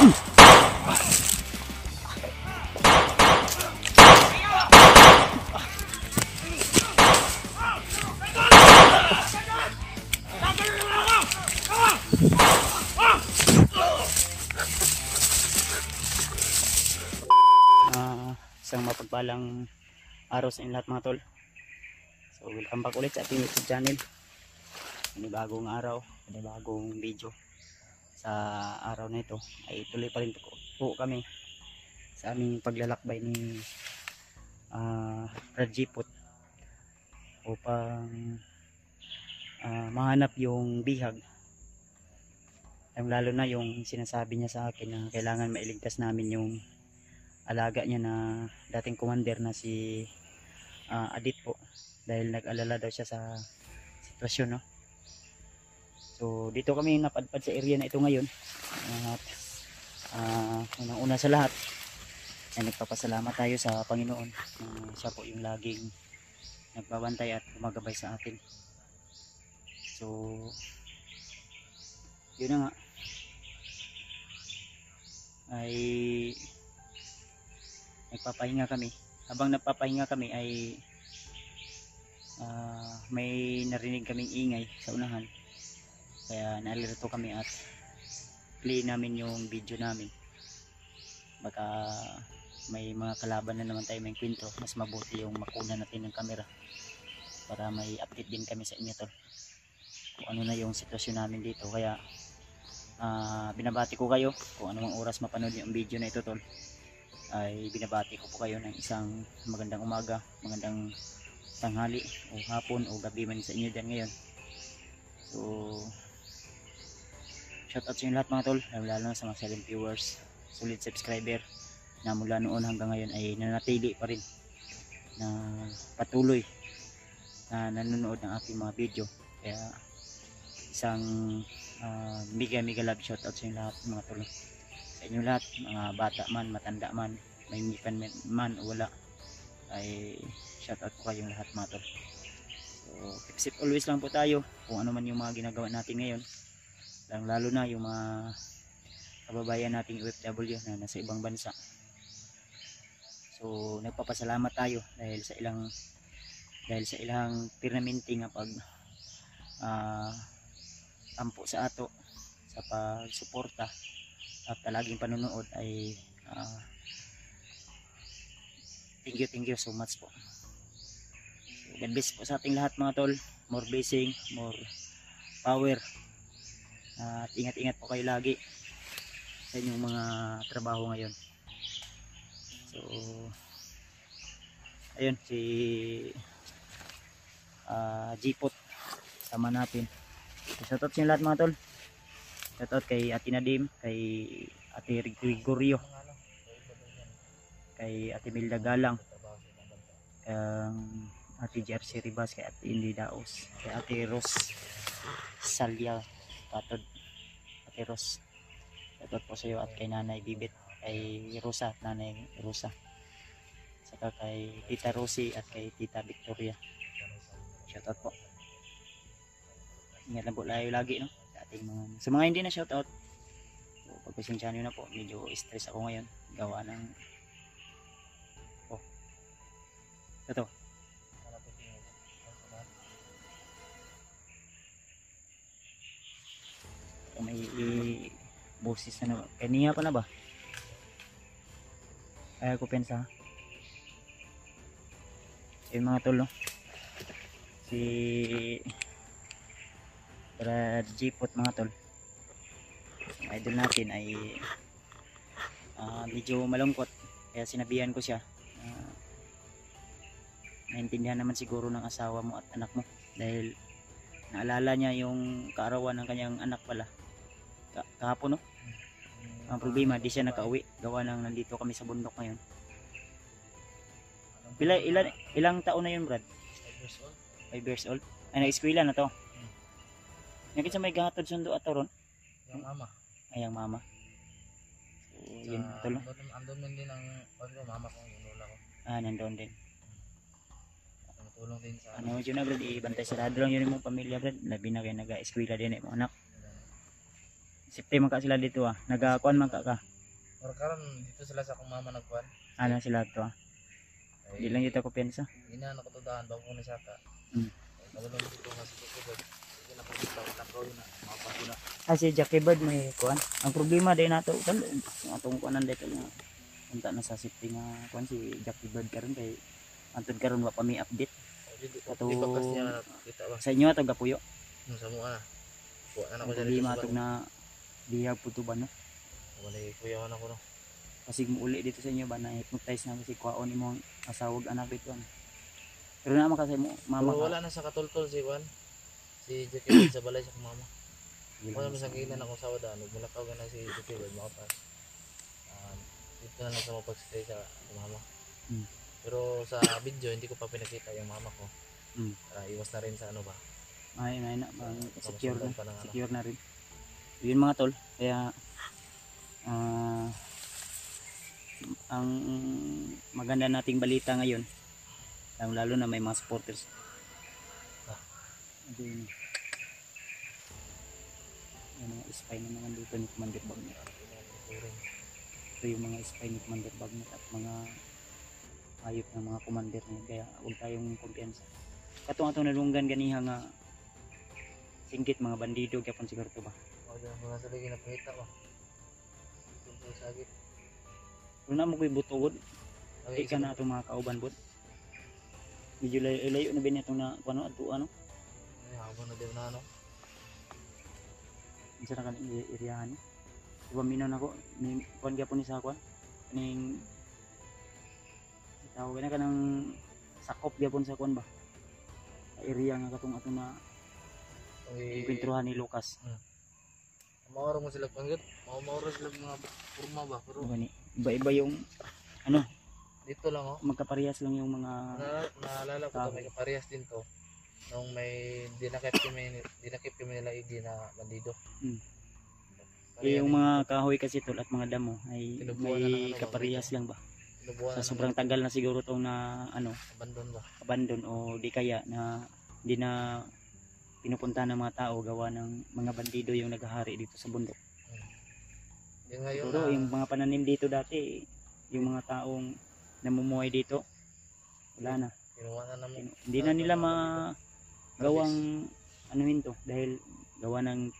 Isang mapagpalang araw sa inyo lahat mga tol. So welcome back ulit sa ating YouTube channel. Bagong araw, bagong video. Sa araw na ito ay tuloy pa rin po kami sa aming paglalakbay ni Rajiput upang mahanap yung bihag. Lalo na yung sinasabi niya sa akin na kailangan mailigtas namin yung alaga niya na dating commander na si Adit po, dahil nag-alala daw siya sa sitwasyon, no? So dito kami napadpad sa area na ito ngayon at unang-una sa lahat ay nagpapasalamat tayo sa Panginoon. Siya po yung laging nagbabantay at gumagabay sa atin. So yun na nga, ay nagpapahinga kami. Habang nagpapahinga kami ay may narinig kaming ingay sa unahan, kaya nalilito kami at play namin yung video namin. Baka may mga kalaban na naman tayo, may kwento. Mas mabuti yung makuna natin ng camera para may update din kami sa inyo tol kung ano na yung sitwasyon namin dito. Kaya binabati ko kayo kung anong oras mapanood yung video na ito tol, ay binabati ko po kayo ng isang magandang umaga, magandang tanghali o hapon o gabi man sa inyo dyan ngayon. So shout out sa inyo lahat mga tol, lalo na sa mga silent viewers, solid subscriber na mula noon hanggang ngayon ay nanatili pa rin na patuloy na nanonood ng aking mga video. Kaya isang mega love shout out sa inyo lahat mga tol, sa inyo lahat, mga bata man, matanda man, may mipan man o wala, ay shout out po kayong lahat mga tol. So keep safe always lang po tayo kung ano man yung mga ginagawa natin ngayon, lalo na yung mga kababayan nating OFW na nasa ibang bansa. So nagpapasalamat tayo dahil sa ilang permanente nga pag ampo sa ato sa pagsuporta at laging panonood ay thank you so much po. So, God bless po sa ating lahat mga tol, more blessing, more power, at ingat po kayo lagi sa inyong mga trabaho ngayon. So ayun, si Jipot sama natin. Shoutout sa inyo lahat mga tol. Shoutout kay Ate Nadim, kay Ate Gregorio, kay Ate Milda Galang, kay Ate Jersey Ribas, kay Ate Indy Daos, kay Ate Ros Salya Katod, Ate Ros. Shoutout po sa iyo at kay Nanay Bibit, kay Rosa, Nanay Rosa, saka kay Tita Rosie at kay Tita Victoria. Shoutout po. Ingat lang po lagi, no? Sa mga hindi na shoutout, so, pagpasensya nyo na po, medyo stress ako ngayon gawa ng ito may boses na naman. Kaniya pa na ba? Kaya ko pensa yung mga tol, no? Si Rajiput mga tol, ang idol natin ay medyo malungkot, kaya sinabihan ko siya. Naintindihan naman siguro ng asawa mo at anak mo dahil naalala niya yung kaarawan ng kanyang anak pala kahapon, no? Ang problema, di siya nakauwi gawa ng nandito kami sa bundok ngayon. Ilang taon na yun, Brad? 5 years old. Ay, nag-eskwela na to. Nakita sa may gahatod sundo at ron? Yung mama. Ay, ang mama. So, yun, tol. Andun din ang mama ko, yung lola ko. Nandun din. Tumutulong din sa Ano yun na, Brad? Ibantay sarado lang yun yung pamilya, Brad. Labi na kayo nag-eskwela din yung mga anak. Safety man ka sila dito, nagakuan man ka. Pero karon dito sila sa akong mama nagkuhan. Ano sila to ah. Di lang dito ko pensa. Inaano ko to daan bago ko ni Saka. Kabalo dito kasi ko ko. Sige na ko dito takaw na. Mapako na. Si Jackie Bird may kuan. Ang problema din nato kan atong kuanan dito nga. Punta na sa safety nga kuan si Jackie Bird karon kay antod karon wa pa may update. Ato di bakas niya kita ba. Sa inyo atog gapuyo. Sa mua. Kuha na Ang ko diri problema sa atog na dihag putuban no. wala kuyawan ako no. Kasi muuli dito sa inyo ba na hypnotize na si kuaon imong asawag anak dito. Pero na kasi mo mama Pero ka. wala na sa katultol si Juan. Si Jackie sa balay sa mama. Wala man sa kilan ako sa wada, mulakaw na si Jackie makapas. Dito na lang sa mapag-stay sa mama. Pero sa video hindi ko pa pinakita yung mama ko. Para iwas na rin sa ano ba. Ay na bang secure na. Pa ng ano. Secure na rin. Yun mga tol, kaya ang maganda nating balita ngayon, lalo na may mga supporters. Ayun. Yung mga spy na naman dito ni Commander Bagnet. Ito yung mga spy ni Commander Bagnet at mga hayop ng mga commander na yun. Kaya huwag tayong kumpiyansa. Katong nalunggan ganiha nga singkit mga bandido kapon siguro to ba. O diyan mga sa lagi napakita ba. Tungkol sa agit. Kung na mo ko'y butugod, di ka na itong mga kauban bud. Medyo layo na ba niya itong na ano at ano? Ay habang na din na ano. Isa na kanil iriyahan niya. Diba minon ako, kuhan ka po ni sa kuhan. Kaning tawag na ka ng sakop gyapon sa kuhan ba? Sa area nga katong ato na pintuhan ni Lucas. Maoro mo sila panggut. Maoro sila mga kurma ba pero Iba-iba yung ano, dito lang oh. magkaparehas lang yung mga Naalala ko to may kaparehas din to. Nung may dinakip kami nila ID na bandido. Yung mga kahoy kasi tol at mga damo ay Tinubuan na ng may ano, kaparehas lang ba? Tinubuan Sa sobrang tagal na siguro tong na ano, abandon ba? abandon o di kaya na hindi na pinupunta ng mga tao gawa ng mga bandido yung naghahari dito sa bundok. Yung ngayon Siguro yung mga pananim dito dati, yung mga taong namumuhay dito, wala na. kinuha na naman. Hindi na nila magawang anuhin to dahil gawa ng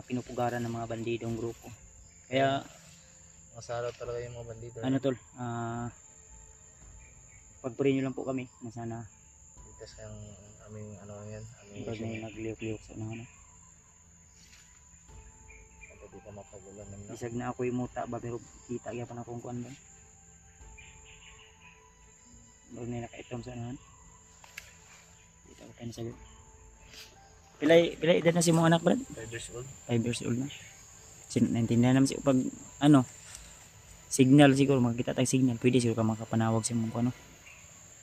pinupugaran ng mga bandidong grupo. Kaya Masarap talaga yung mga bandido. ano tol, pagpurin nyo lang po kami na sana Itas yung aming ano yan, aming pag may nagliyok-liyok sa ano. Hindi ka mapagulan ng Bisag na ako yung muta ba pero kita kaya pa na kung kuan ba. Baru na nakaitom sa anuhan. Kita ko tayo sa gawin. Pilay edad na si mong anak brad? 5 years old. 5 years old na. Naintindihan naman siya pag ano signal siguro makikita tayong signal pwede siguro ka makapanawag sa mong ano.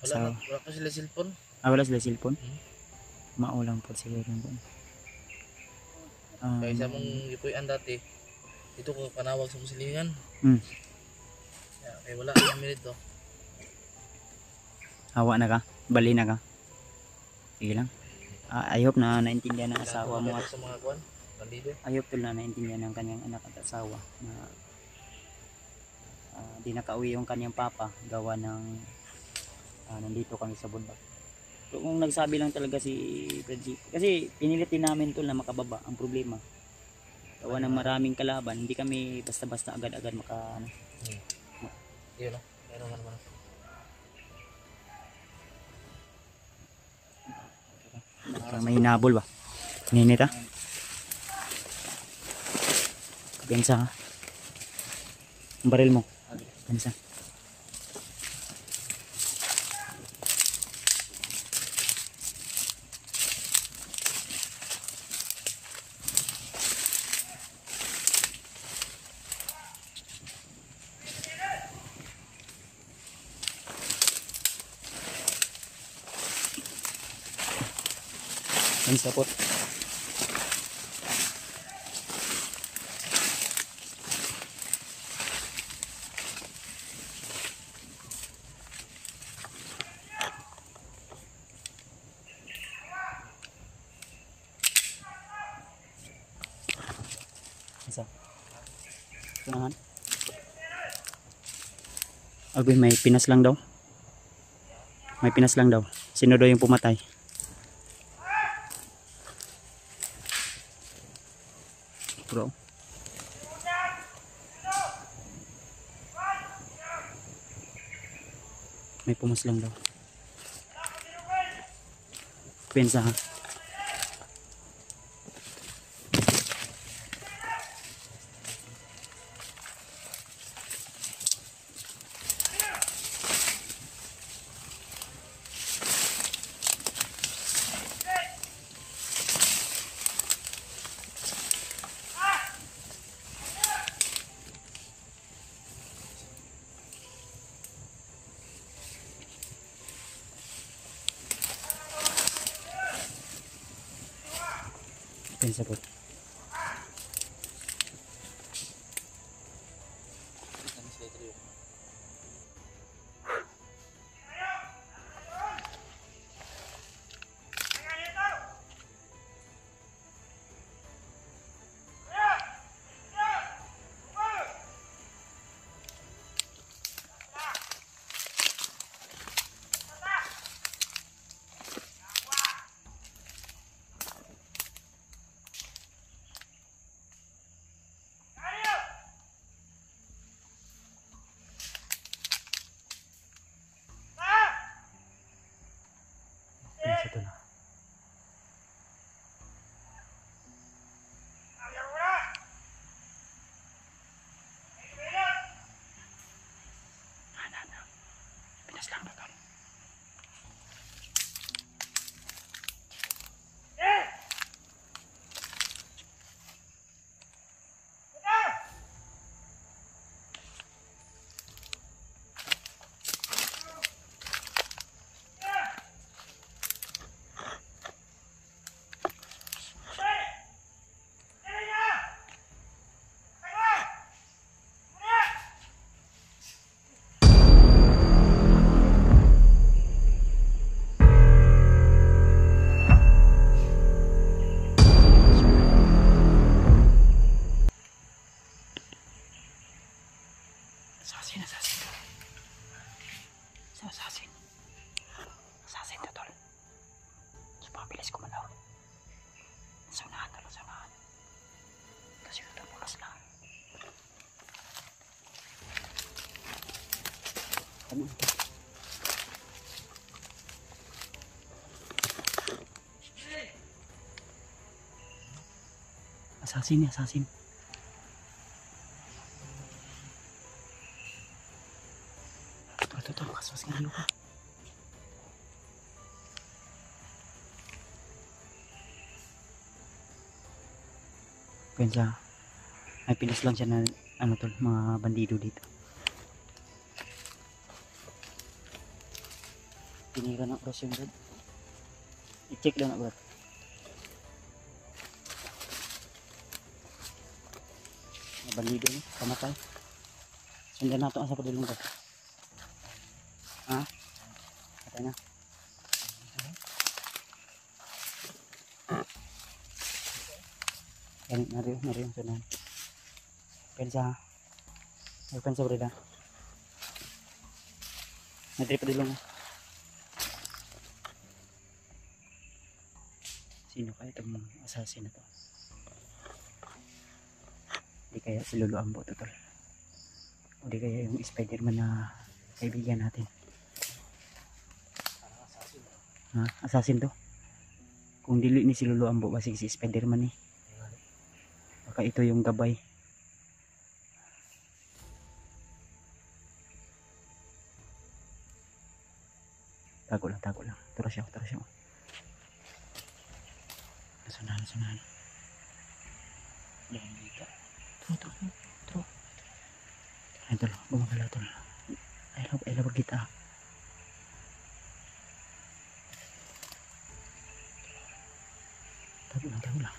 Wala pa sila cellphone. Wala sila cellphone? Maulang po siguro yung Kaya sa mong ipuyan dati, dito ko panawag sa musilingan. Kaya wala kang minute to. Hawa na ka? Bali na ka? Sige lang. I hope na naintindihan ng asawa mo at sa mga kwan, bandido. I hope na naintindihan ng kanyang anak at asawa na di nakauwi yung kanyang papa gawa ng nandito kami sa bundok. So, kung nagsabi lang talaga si Freddy, kasi pinilit din namin to na makababa. Ang problema gawa ng maraming kalaban, hindi kami basta-basta agad-agad maka Yun o, meron ka naman. may hinabol ba? Ninit ha? Gansa ha? Ang baril mo? Gansa. Gansa po. Gansa. Sunahan. Agbe, may pinas lang daw. May pinas lang daw. Sino daw yung pumatay? Bro. May pumas lang daw. Pensa ha. Pensa po. Pensa to na. Pinas lang daw. Assassin, assassin. Sa assassin. Assassin to tol. Supabilis ko malaw. Sunahan tol, sunahan. Kasi ito bukas lang. Ano ito? Assassin, assassin. Ito, kasos nga ko. Pensa, ay pinas lang siya na ano tol, mga bandido dito. Tinira na cross yung red. I-check lang na bro. Mga bandido niya, kamatay. Sundan nato ang sa padulong ko. Ha? Patay na. Yan, nariyo yung sunan. Pensa. Ay, pensa bro na. Nadiri pa dilong. Sino kaya itong assassin na to? Di kaya si Lolo Ambo to tol. O di kaya yung Spider-Man na kaibigan natin. Ha? Assassin to? Kung dili ni si Lolo Ambo, basig si Spider-Man eh. Baka ito yung gabay. Tago lang, tago lang. Tara siya, tara siya. Nasunahan, nasunahan. Dahil dito. Tro. Ay, tol, bumagalaw tol. Ay, labag kita. Tago lang, tago lang.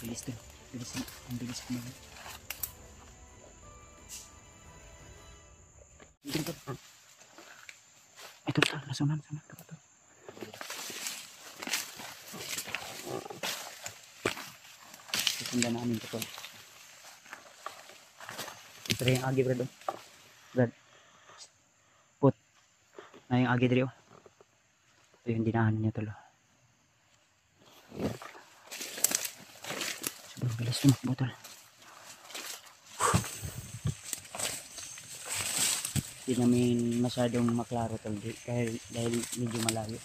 bilis to. Bilis na. Ang bilis ko naman. Ito. Ito. Nasunan. Ito. Itinda namin ito. Ito rin yung agi, Brad. Brad. Put. Na yung agi dito. Ito yung dinahan niya tulo. Sobrang bilis tumakbo tol. Hindi namin masyadong maklaro tol dahil medyo malayo.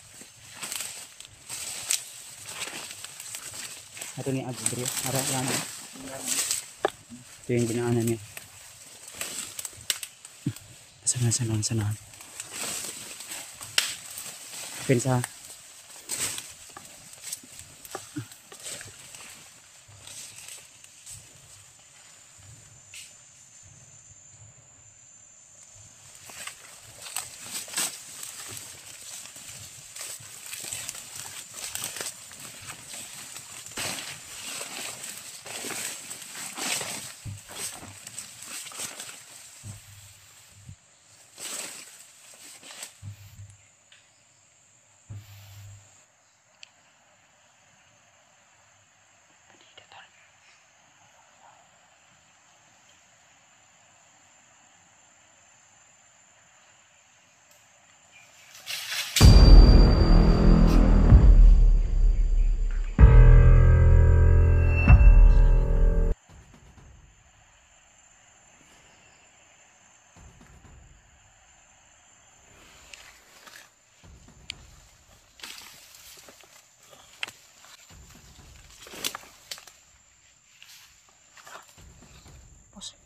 Ito ni Agdrio. Yan. Ito yung dinaanan niya. Sanahan. Pensa.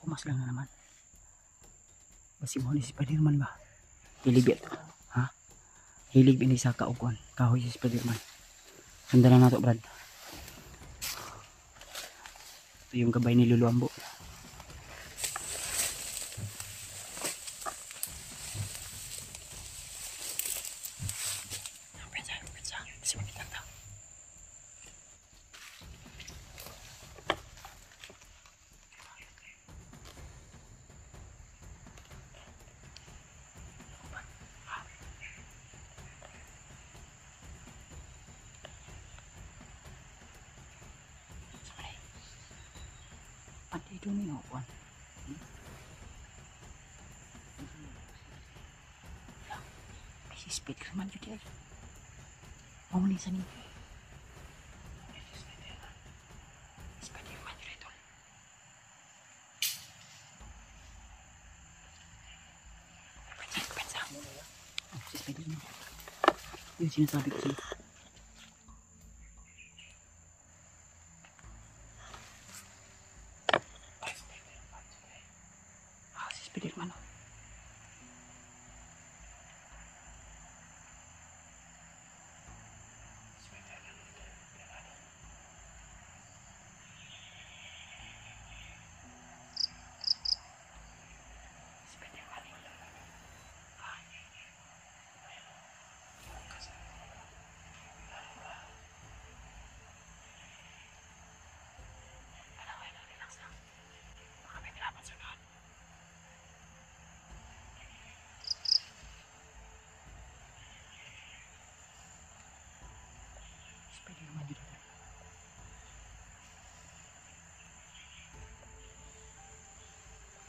Pumas lang na naman. Basi mo ni si Spiderman ba? Hilig ito. Ha? Hilig ini sa kaukon. Kahoy si Spiderman. Sanda na nato, Brad. Ito yung gabay ni Luluambo. Ito ni Opan. Ay, si Spiderman yun yan. Mamunisan niyo. Spiderman yun ito. Pensa. Si Spiderman. Yun sinasabi ko sa'yo. Spiderman.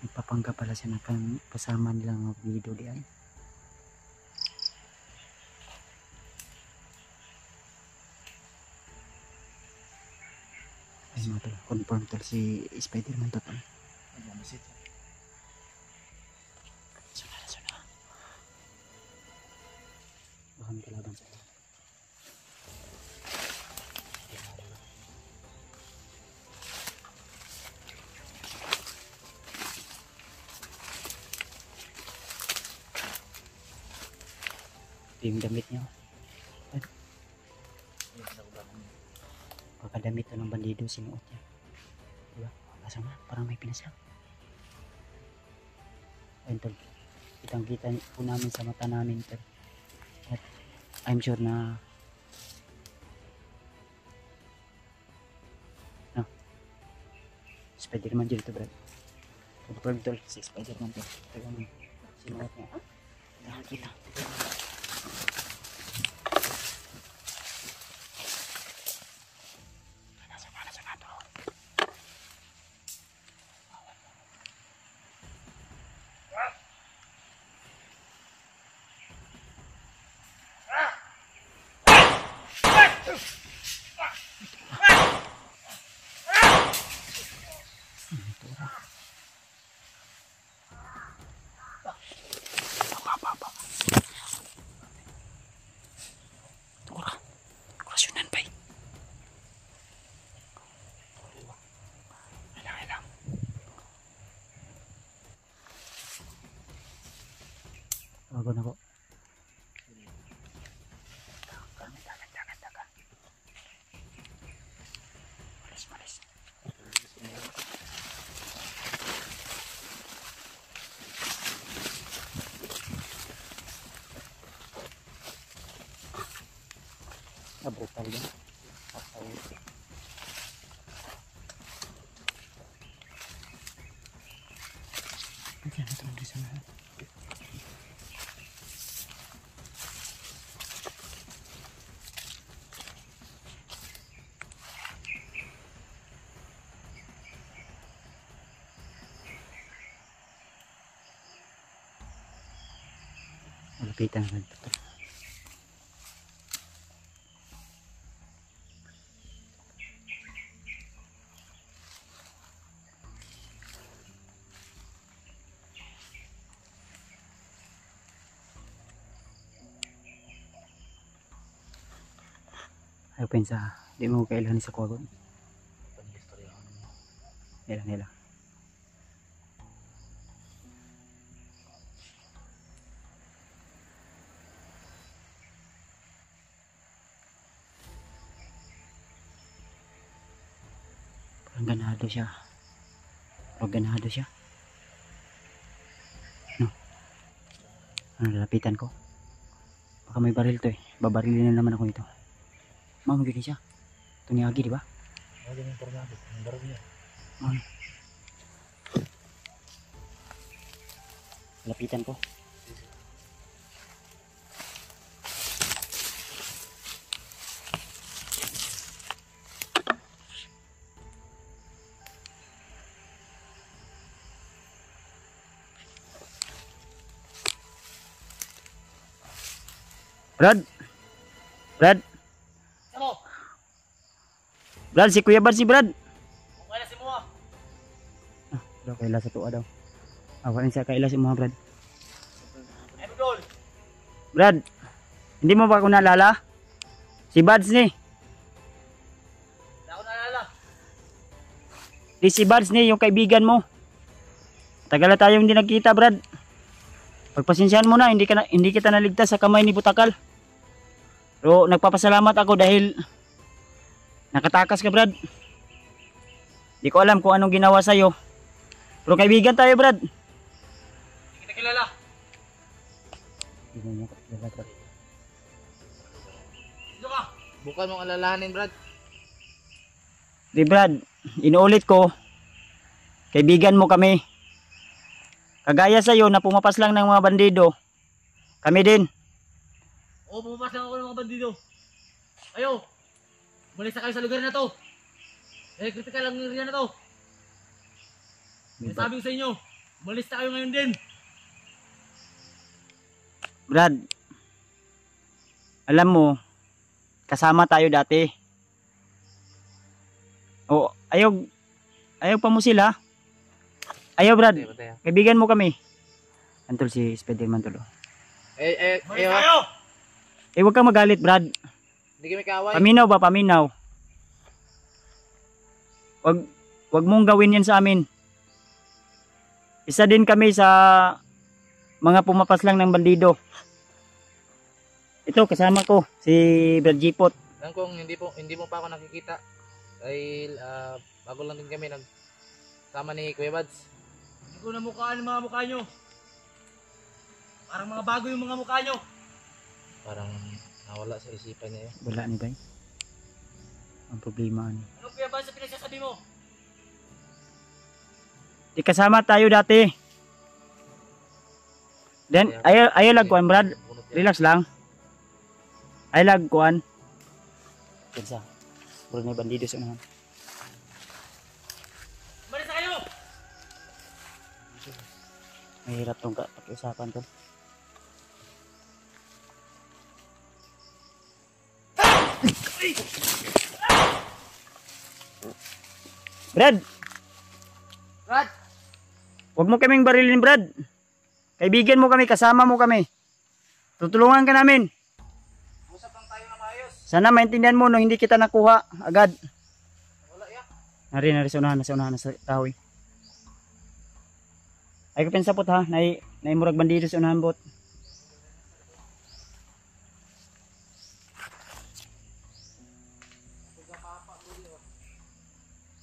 Nagpapangga pala siya ng kasama nilang video diyan. Ay mo to, confirm to si Spiderman to to. Suna. Baka may kalaban sa ito. Yung damit niya. Baka damit to ng bandido sinuot niya. Diba? Asa na? Parang may pinasang. Ayun tol. Kitang kita po namin sa mata namin tol. At I'm sure na Spider-Man dito, Brad. Confirm tol, si Spider-Man to. Talagang sinuot niya. Nakakita. Kurasyonan ba? Ilang. Tawagan ako. Dagan. Malis. Brutal yan. Nandiyan ito nandun sa lahat. Malapitan na ito. Ayaw pensa, di mo kailangan sa kuwagon. Ilang. Parang ganado siya. No? Ano, lalapitan ko? Baka may baril to eh. Babarilin na naman ako nito. Mamagiging siya. Ito ni Agi, di ba? Ano yung tornado? Ang baril niya. Ano? Lapitan ko. Brad, Ano? si Kuya Bad si Brad. Okay na si Mua. Daw kaila sa tuwa daw. Awan siya kaila si mga Brad. Ay, Budol. Brad, hindi mo ba ako naalala? Si Bads ni. Hindi ako naalala. Di si Bads ni, yung kaibigan mo. Tagal na tayong hindi nagkita, Brad. Pagpasensyahan mo na, hindi kita naligtas sa kamay ni Butakal. Pero nagpapasalamat ako dahil nakatakas ka, Brad. Di ko alam kung anong ginawa sa'yo. Pero kaibigan tayo, Brad. Hindi kita kilala. Hindi niya kilala, Brad. Dito ka. Bukan mong alalahanin, Brad. Di, Brad, inuulit ko, kaibigan mo kami. Kagaya sa'yo na pumapas lang ng mga bandido, kami din. Oo, pumapas lang ako ng mga bandido. Ayo. Umalis na kayo sa lugar na to. Critical ang area na to. Sabi ko sa inyo, umalis na kayo ngayon din. Brad, alam mo, kasama tayo dati. O, ayaw pa mo sila. Ayaw, Brad. Kaibigan mo kami. Antol si Spider-Man tulo. Umalis kayo! Huwag kang magalit, Brad. Hindi kami kaaway. Paminaw ba? Paminaw. Wag mong gawin yan sa amin. Isa din kami sa mga pumapas lang ng bandido. Ito, kasama ko, si Brad Jipot. Lang kung hindi mo pa ako nakikita. Dahil bago lang din kami nagsama ni Kuya Bads. Hindi ko na mukhaan ang mga mukha nyo. Parang mga bago yung mga mukha nyo. Parang nawala sa isipan niya yun. Wala ni Bay. Ang problema ni. Anong Kuya Bads sa pinagsasabi mo? Di kasama tayo dati. Then, ayaw lag kuan, Brad. Relax lang. Ayaw lag kuan. Kinsa. Puro na bandido sa unahan. Malis na kayo! Mahirap tong pakiusapan to. Brad! Brad! Huwag mo kaming barilin, Brad. Kaibigan mo kami, kasama mo kami. Tutulungan ka namin. Usap lang tayo na maayos. Sana maintindihan mo nung hindi kita nakuha agad. Wala ya. Nari sa unahan, sa kahoy. Ay kapin sapot ha, naimurag bandido sa unahan bot.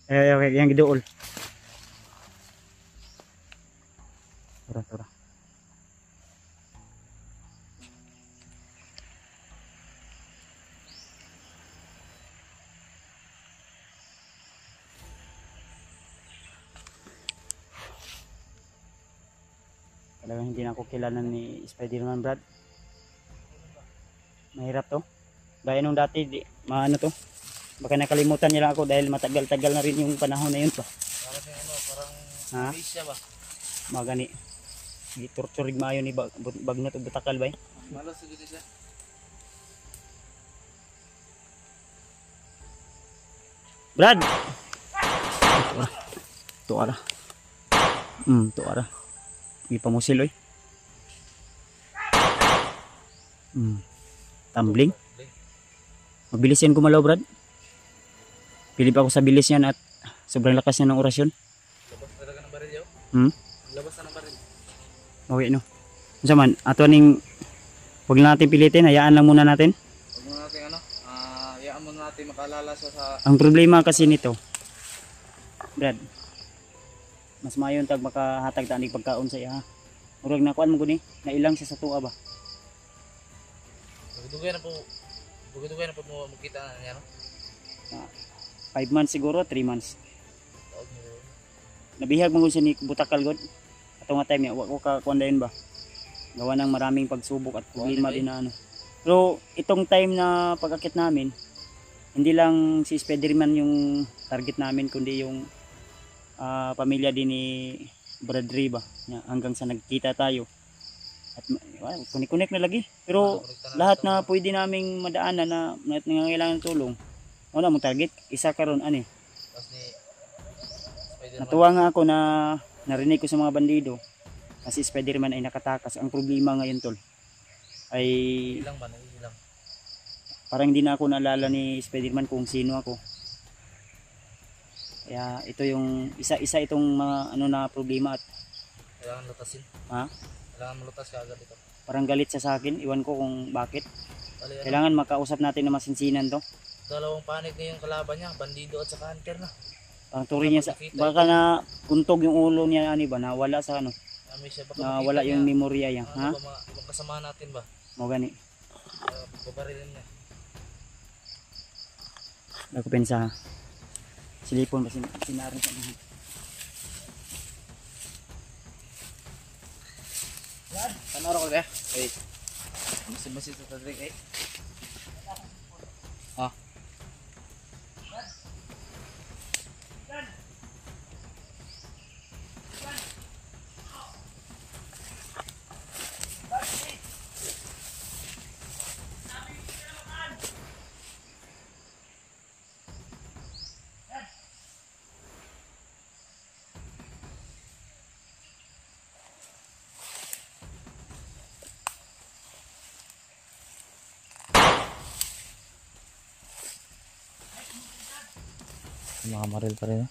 Okay, yang giduol. Tura. Talagang hindi na ako kilala ni Spider-Man, Brad. Mahirap to. Gaya nung dati, maano to. Baka nakalimutan nila ako dahil matagal-tagal na rin yung panahon na yun pa. Parang ano, parang Ha? Asia ba? Magani. Gitorturig maayo ni bagnot ug butakal bay. Malas siguro siya. Brad. Tuara. Tuara. Di pa musil oy. Tumbling. Mabilis yan gumalaw, Brad. Pilip ako sa bilis yan at sobrang lakas niya ng orasyon. Labas talaga ng baril yaw. Labas na ng baril. Okay, no. Unsa man, ato ning wag na natin pilitin, hayaan lang muna natin. Huwag muna natin ano, hayaan muna natin makaalala sa Ang problema kasi nito, Brad, mas mayon tag makahatag ta ning pagkaon sa iya. Murag nakuan mo guni, nailang siya sa tuwa ba? Bugdugay na po mo makita na niya no. 5 months siguro, 3 months. Taog mo. Nabihag mo siya ni butakal god. Ato nga time wa ko ka kuan dayon ba. Gawa ng maraming pagsubok at problema din na ano. Pero itong time na pag-akit namin, hindi lang si Spider-Man yung target namin kundi yung pamilya din ni Brad Ray ba. Hanggang sa nagkita tayo. At kunik-kunik na lagi. Pero lahat na pwede naming madaanan na nangangailangan ng tulong. Wala mong target, isa karon ani. Tapos ni Spider-Man. Natuwa nga ako na narinig ko sa mga bandido kasi Spider-Man ay nakatakas. Ang problema ngayon tol ay Ilang ba? Ilang. parang hindi na ako naalala ni Spider-Man kung sino ako. Kaya ito yung isa itong mga ano na problema at Kailangan lutasin. ha? Kailangan malutas ka agad ito. Parang galit siya sa akin. Iwan ko kung bakit. Bali, ano, Kailangan makausap natin na masinsinan to. dalawang panig na yung kalaban niya, bandido at saka hunter na. Parang turi niya sa baka na kuntog yung ulo niya ani ba, nawala sa ano, Kami siya baka nawala yung memorya niya, ha? Ano ba ibang kasama natin ba? Mo gani. Babarilin niya. Ako pensa silipon ba sinarin sa mga. Yan, tanoro ko ba? Eh. Masin sa tadrik eh. Ah. Mga maril pa rin.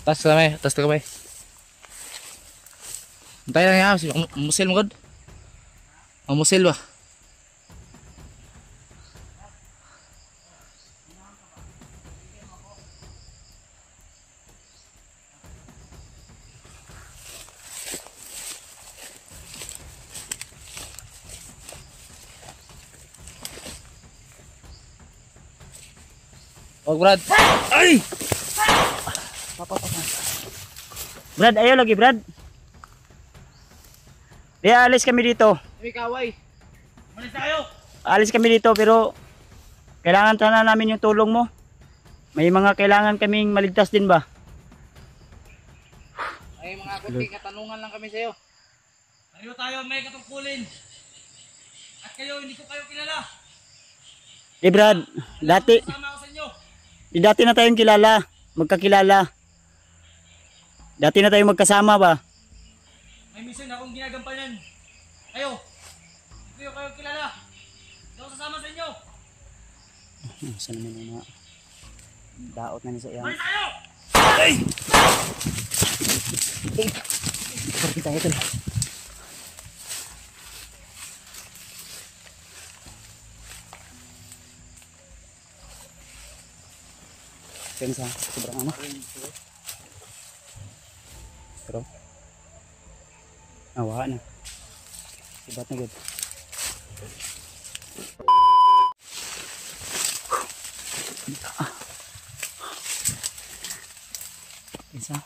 Tas kami. Antay lang yan. Musil mo god. Ang musil ba? Oh, Brad. Ay! Brad, ayaw lagi, Brad. Di, alis kami dito. May kaway. Malis tayo. Alis kami dito pero kailangan sana namin yung tulong mo. May mga kailangan kaming maligtas din ba? Ay, mga kunting katanungan lang kami sa'yo. Tayo tayo may katungkulin. At kayo, hindi ko kayo kilala. Eh Brad, dati, Kasama ako sa inyo. dati na tayong kilala, magkakilala. Dati na tayong magkasama ba? May mission akong ginagampanan. Kayo, hindi ko kayo kilala. Hindi ako sasama sa inyo. Saan naman yung mga daot na niya sa iyang. Malis tayo! Ay! Pergi tayo tol. Pensa, sobrang ano? Pero awa na. Sibat na gud. Pensa.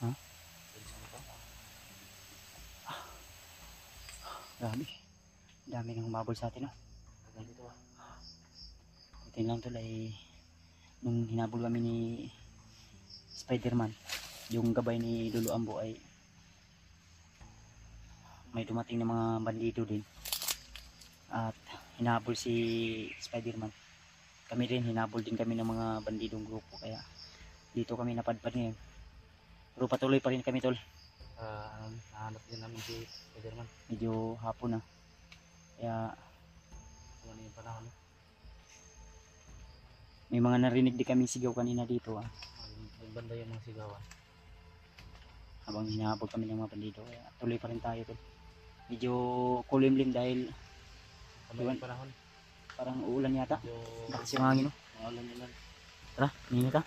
Ha? Grabe. Dami nang humabol sa atin, no? Buti lang tol ay nung hinabol kami ni Spider-Man, yung gabay ni Lolo Ambo ay may dumating na mga bandido din at hinabol si Spider-Man. Kami rin, hinabol din kami ng mga bandidong grupo kaya dito kami napadpad ngayon. Pero patuloy pa rin kami tol. Nahanap din namin si Spider-Man. Medyo hapon na. Kaya Kung ano yung panahon. may mga narinig din kaming sigaw kanina dito Yung banda yung mga sigawan. habang hinahabol kami ng mga bandido. Kaya tuloy pa rin tayo tol. Medyo kulimlim dahil Kami yung panahon. parang uulan yata. Medyo Lakas yung hangin, no? maalan yun lang. Tara, ninyo ka.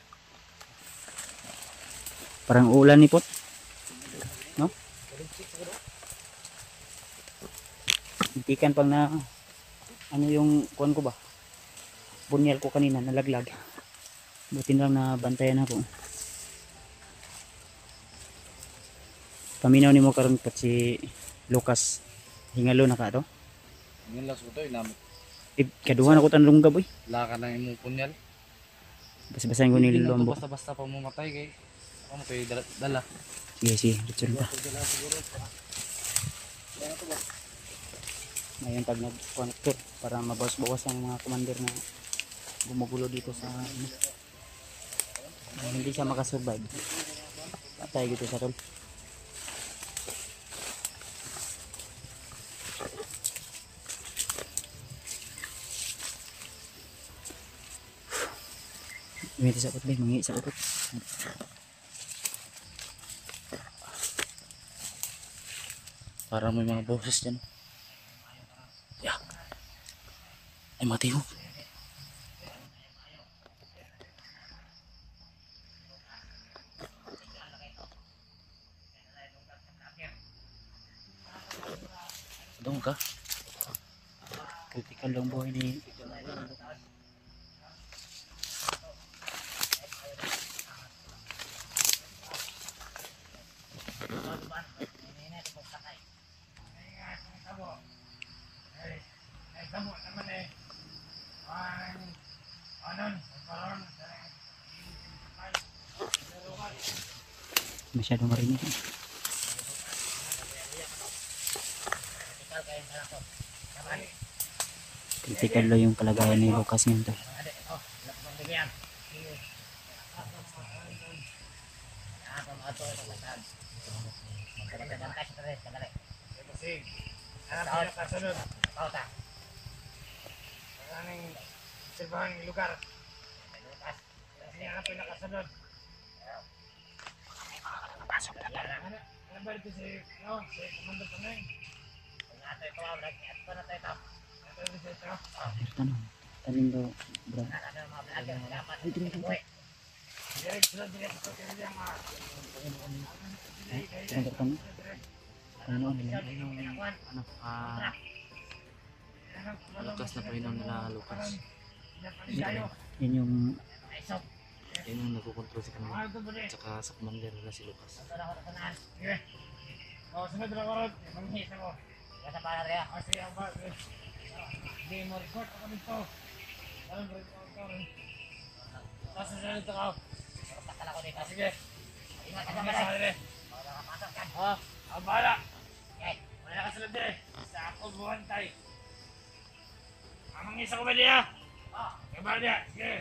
Parang uulan ni Pot. No? Hintikan pang na ano yung kuwan ko ba? Bunyal ko kanina nalaglag. Buti lang na bantayan ako. Paminaw ni mo karon pat si Lucas. Hingalo na ka to. Ngayon last ko to, inamit. Kaduhan ako tanong gaboy. Laka na yung punyal. Bas-basahin ko ni Hindi na to Lombo. basta-basta pa mamatay kay. Ano to yung dala. Sige, sige. Richard ta. Ngayon pag nag-connector para mabawas-bawas ang mga commander na gumugulo dito sa ano. Hindi siya makasurvive. Patay gitu sa tol. May sa pot ba? Mangi sa pot. Parang may mga boses dyan. Ya. Ay matihog. Doon ka? Critical lang buhay ni masyadong marinig. Critical lang yung kalagayan ni Lucas ngayon to. Obserbahan yung lugar. Kasi ang pinakasunod. Ano ba dito si Commander Tanay? Ito ito, ito na tayo. Ito dito ito. Tanong. Tanim daw, bro. Diretso. Tanong tanong. Ano nila? Lukas na painom nila Lucas. Yan yung Yan yung nagkukontrol sa kanila. Tsaka sa commander nila si Lucas. Sige. O, sunod na ko ron. Manghit ako. Kasa para rin. O, sige, ang ba. Hindi mo record ako dito. Alam mo record ko rin. Tapos na dito ka. Patala ko dito. Sige. Ingat ka sa balay. O, ang bahala. Wala ka sunod din. Sa ako buwantay. Ang mangisa ko ba niya? Kaya ba niya? Sige.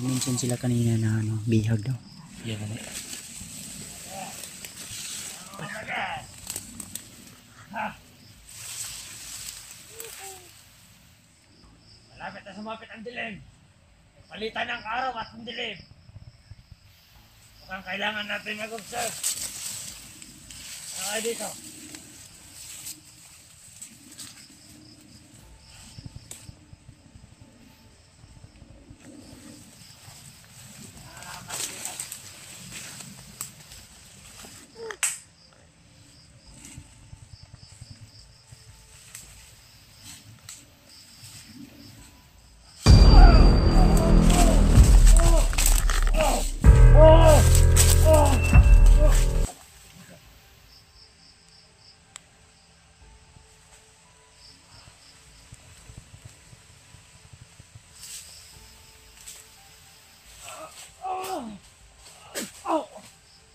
mention sila kanina na ano, bihag daw. Yan na. Malapit na sumapit ang dilim. Palitan ng araw at ang dilim. Mukhang kailangan natin mag-observe. Ano dito?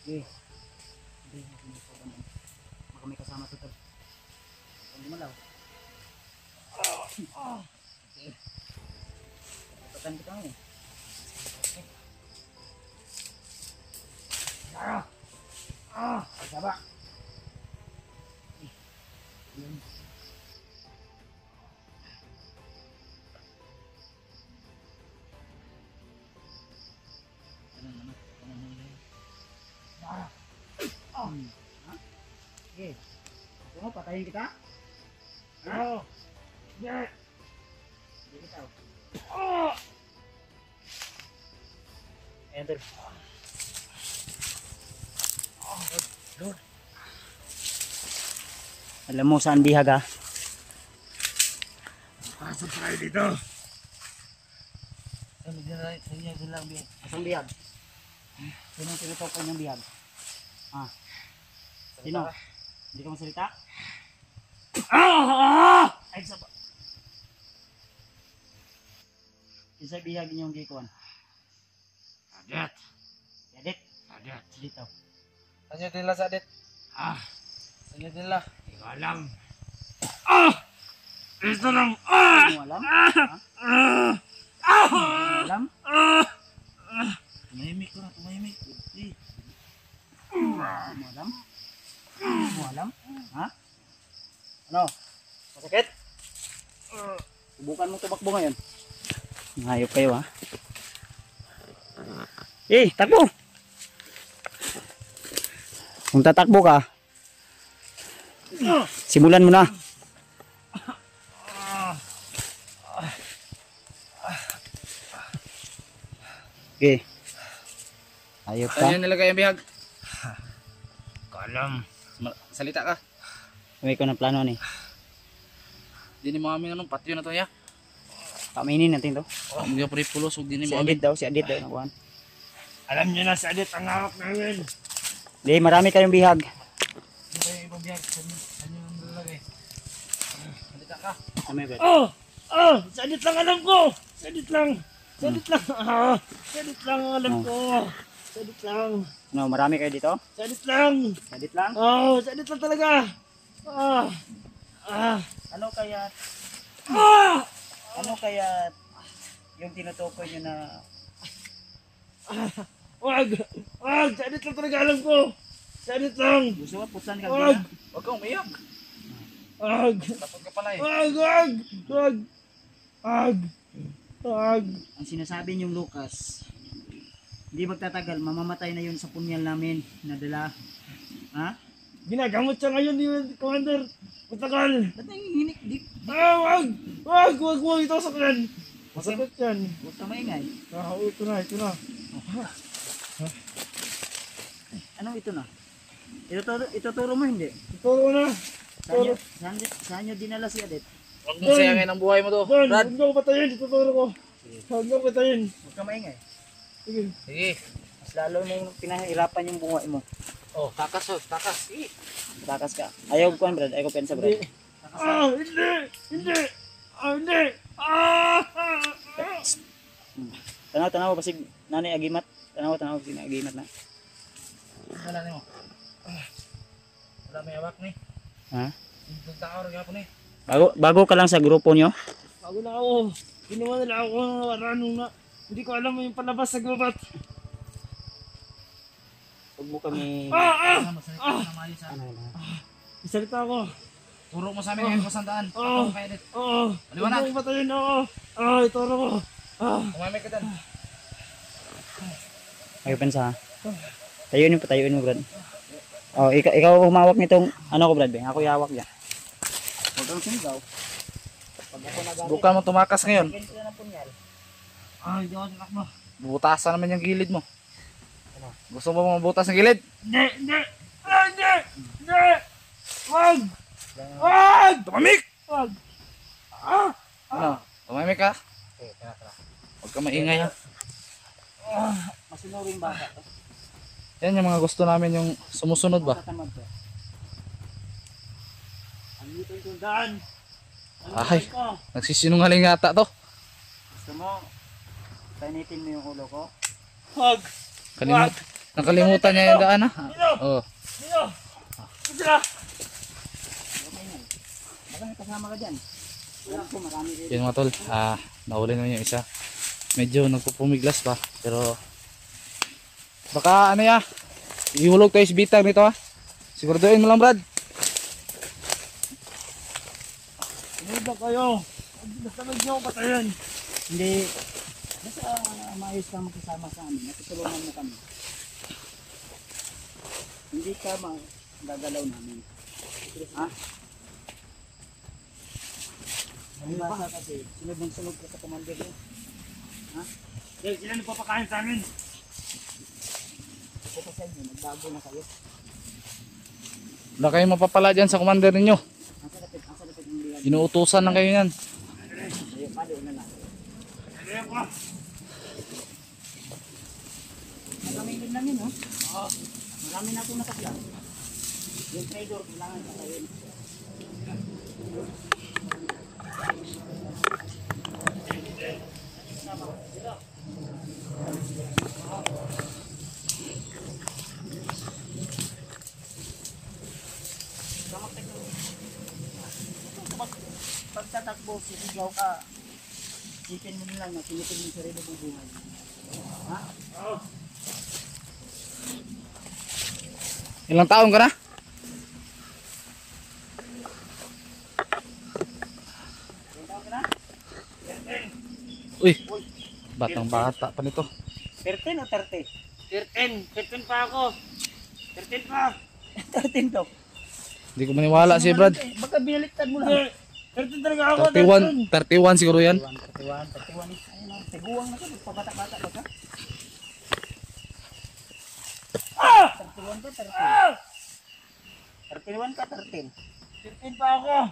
Okay. Baka may kasama to. Hindi malaw. Okay. Patan kita mo. Saba. Okay. Gusto mo patayin kita? Oo. Hindi. Hindi kita. Enter. Alam mo saan bihag ah? Pasok tayo dito. Ano din lang biyan. Asang bihag? Sino ang tinutukoy ng bihag? Ah. Sino? Hindi ka masalita? Ay, saba. Isa bihag ninyong gikuan. Adet. Edit. Adet. Dito. Sanyo din lang sa adet. Sanyo din lang. Hindi ko alam. Ito lang. Hindi mo alam? Ha? Hindi mo alam? Tumahimik ko na, tumahimik. Hindi mo alam? Hindi mo alam? Ha? Ano? Masakit? Subukan mo tumakbo ngayon. Ngayop kayo ha. Takbo! Kung tatakbo ka, simulan mo na. Okay. Ayop ka. Sanyo nilagay ang bihag. Kalam. Salita ka. May ko ng plano ni. Di ni mo amin anong patyo na to ya. Paminin natin to. Hindi ko pwede pulos. Huwag di ni Si mo amin. Adit daw, si Adit daw nakuhan. Alam niyo na sa adet ang hawak namin. Di, marami kayong bihag. Ano kayo ibang bihag? Sanyo nilagay. Salita ka. Kami ba? Sa adet lang alam ko. Sa adet lang. Sa adet lang. Sa adet lang ang alam ko. Sa adet lang. No, marami kayo dito? Sa adet lang. Sa Adit lang? Sa adet lang talaga. Ano kaya ano kaya yung tinutukoy nyo na Wag! Sa adet lang talaga alam ko. Sa adet lang. gusto mo putlan ka Wag! gina? Huwag kang umiyak. Wag! Tapos ka pala eh. Wag! Ang sinasabi niyong Lucas, hindi magtatagal, mamamatay na yun sa punyal namin na dala. Ha? Ginagamot siya ngayon ni Commander. Matagal. Ba't nanginginig? Wag! Wag! Ito sa yan. Masakit yan. Huwag ka maingay. Ito na. Anong ito na? Ituturo mo hindi? Ituro na. Saan nyo dinala si Adet? Huwag mong sayangin ang buhay mo to, Brad, Brad. huwag mo patayin. Ituturo ko. Huwag mo patayin. Huwag ka maingay. Sige. Sige. Mas lalo mong pinahirapan yung buhay mo. Oh, takas oh, takas. Sige. Takas ka. Ayaw ko Brad. Ayaw ko pensa Brad. Hindi. Hindi. Tanaw pasig nanay agimat. Tanaw pasig agimat na. Wala ni mo. Wala may hawak ni. Ha? Yung tao rin ako ni. Bago ka lang sa grupo nyo? Bago na ako. Ginawa nila ako ng ranong na. Hindi ko alam yung palabas sa gubat. Huwag mo kami... Masalita ka na maayos ha. Isalita ako. Turo mo sa amin ngayon kung saan daan. Oo. Ako kaya dit. Oo. Maliwanag. Huwag mo patayin ako. Ituro ko. Umamay ka dyan. Ayaw pensa ha? Patayuin mo Brad. Oh, ikaw humawak nitong ano ko Brad. Ako yawak niya. Huwag kang sinigaw. Pag ako nagalit, Subukan mo tumakas ngayon. ganito na ng punyal. Hindi ako nakakma. Bubutasan naman yung gilid mo. Gusto mo mabutas ng gilid? Hindi. Wag. Tumamik! Wag. Ano? Tumamik ka? Okay, tara. Huwag ka maingay ha. Masinuring bata to. Yan yung mga gusto namin yung sumusunod ba? Tatamad to. Ang dito yung tundaan. Ay, nagsisinungaling yata to. Gusto mo, painitin mo yung ulo ko? Wag. Nakalimutan niya yung daan ha. Oh. Dito. Dito. Baka may kasama ka dyan. Alam ko marami rin. Yun mga tol, nahuli naman yung isa. Medyo nagpupumiglas pa, pero baka ano ya, ihulog tayo sa bitag nito ha. Siguraduhin mo lang Brad. Sinunod kayo. Basta medyo ako patayin. Hindi, basta maayos ka makasama sa amin. Natutulungan mo kami. Hindi ka magagalaw namin. Ha? Ang basa kasi, sunod ka sa commander mo. Ha? Sila nagpapakain sa amin. Ito sa inyo, nagbago na kayo. Wala kayong mapapala dyan sa commander ninyo. Ang salapit ng liyan. Inuutusan lang kayo yan. Ayaw, palo na lang. Ayaw ko. Nakamilin lang yun, no? Oo. Marami na itong nakaslan. Yung trader, kailangan patayin. Pagtatakbo, sisigaw ka. Sipin mo lang na sinipin mo yung sarili mong buhay. Ha? Ilang taon ka na? Uy, batang bata pa nito. 13 o 30? 13 pa ako. 13 pa. 13 daw. Hindi ko maniwala si Brad. Baka binaliktad mo lang. 13 talaga ako. 31 siguro yan. 31 is ayun na. Tiguang na ka. Pabata-bata ba ka? 31 ka, 13. 31 ka, 13. 13 pa ako.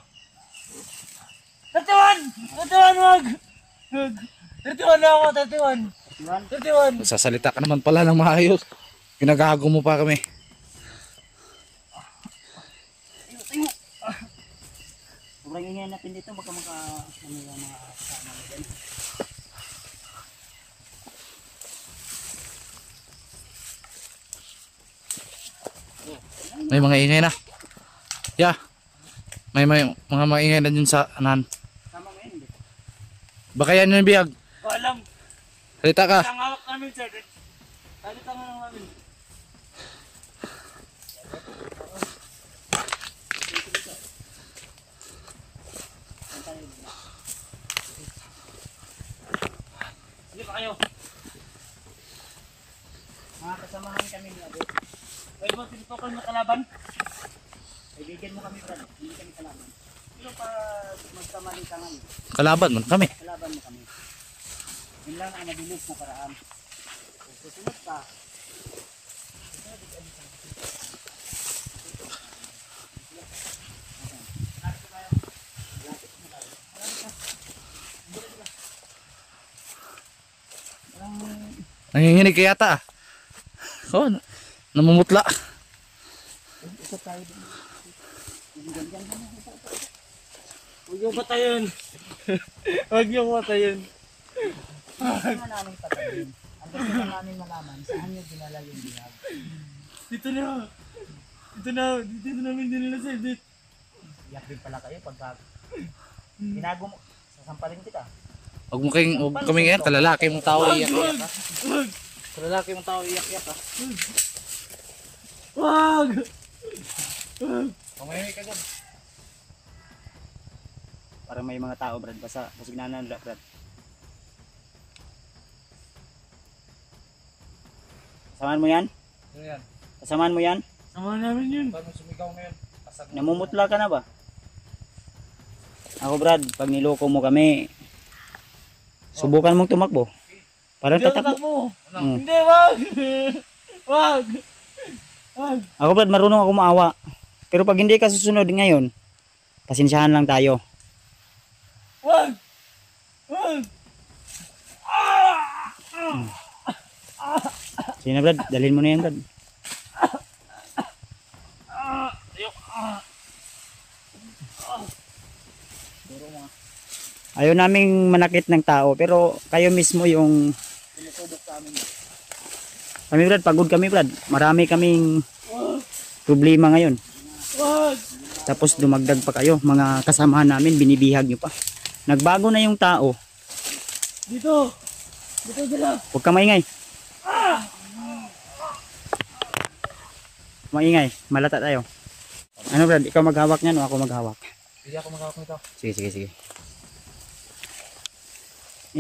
31 wag. 31 na ako, 31. 31. Nagsasalita ka naman pala ng maayos. Ginagago mo pa kami. Sobrang ingay natin dito. Baka ano yung mga kasama mo dyan. May mga ingay na. Yeah. May mga maingay na dun sa anan. Tama mo yun, hindi? Baka yan yung biyag. Alam. Salita ka. Ang hawak namin sir. Salita nga namin. Sige pa kayo. Mga kasamahan kami ni Abet. Pwede mo tinito kayo na kalaban? Kaibigan mo kami, Brad. Hindi kami kalaban. Pero pag magkamali ka ngayon, Kalaban man kami. kalaban mo kami. Yun lang ang mabilis na paraan. Kung susunod ka, Nanginginig ka yata. Oh, namumutla. isa tayo din. Huwag yung patayin. Huwag yung patayin. Hindi na namin patayin. Ang gusto na namin malaman, saan nyo dinala yung bihag? Dito na. Dito namin dinala sa edit. Iyak din pala kayo pagka ginago mo, sasampalin kita. Huwag kaming yan. Kalalaki mong tao iyak-iyak ha. Kalalaki mong tao iyak-iyak ha. Wag! Pamayahay ka dyan. Para may mga tao, Brad. Basta nanan, Brad. Kasamaan mo yan? Ano yan? Kasamaan mo yan? Sama namin yun. Paano sumigaw ngayon? Pasag mo. Namumutla ka na ba? Ako, Brad, pag niloko mo kami, subukan mong tumakbo. Parang Hindi ako tatakbo. takbo. Mm. Hindi, wag! Wag! Wag! Ako, Brad, marunong ako maawa. Pero pag hindi ka susunod ngayon, pasensyahan lang tayo. Wag! Wag! Sige na, Brad, dalhin mo na yan, Brad. Ayaw naming manakit ng tao, pero kayo mismo yung sinusubok sa amin. Kami, Brad, pagod kami, Brad. Marami kaming problema ngayon. Wag! Tapos dumagdag pa kayo, mga kasamahan namin, binibihag nyo pa. Nagbago na yung tao. Dito! Dito sila! Huwag ka maingay. Maingay, malata tayo. Ano, Brad, ikaw maghawak niyan o ako maghawak? Hindi ako makakak nito. Sige, sige, sige.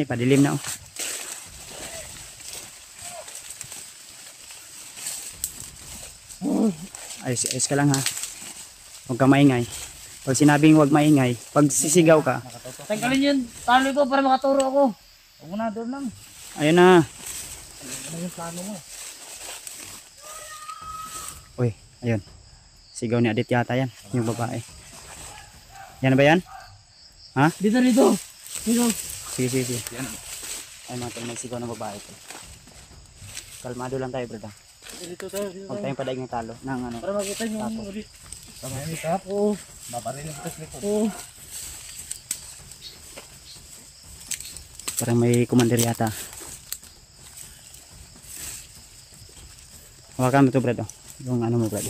Padilim na oh. Ayos, ayos ka lang ha. Huwag ka maingay. Pag sinabing huwag maingay, pag sisigaw ka, Tanggalin yun! Talo ko para makaturo ako! Huwag mo na, doon lang. ayun na. Ano yung plano mo? Uy, ayun. Sigaw ni Adit yata yan, yung babae. Yan na ba yan? Dito, dito! Dito! Sige, sige, sige. Ay mga tol, magsigaw ng babae ko. Kalmado lang tayo, brother. Dito tayo, dito Huwag tayo. tayong padaig ng talo. Ng ano. Para makita nyo ang Tapo. ulit. Pamayahay ka po. Babarinig ka sa likod. Oo. Parang may commander yata. Hawakan mo ito, brad. Oh. Yung ano mo, brad.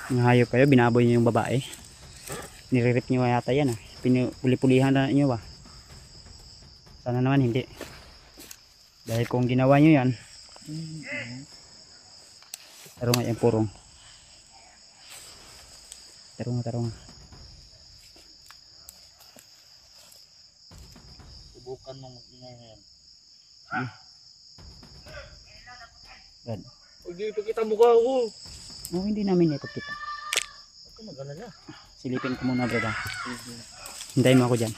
Yung hayop kayo, binaboy niyo yung babae. Nire-rip niyo yata yan. Puli-pulihan na niyo ba? Sana naman hindi. Dahil kung ginawa niyo yan, tarong nga yung purong. Tarong nga. Subukan mong mag-ingay ngayon. Brad. Huwag niyo ipakita mukha ako. Oh, hindi namin ipagkita. Huwag ka mag-alala. Silipin ko muna, brad. Hintayin mo ako dyan.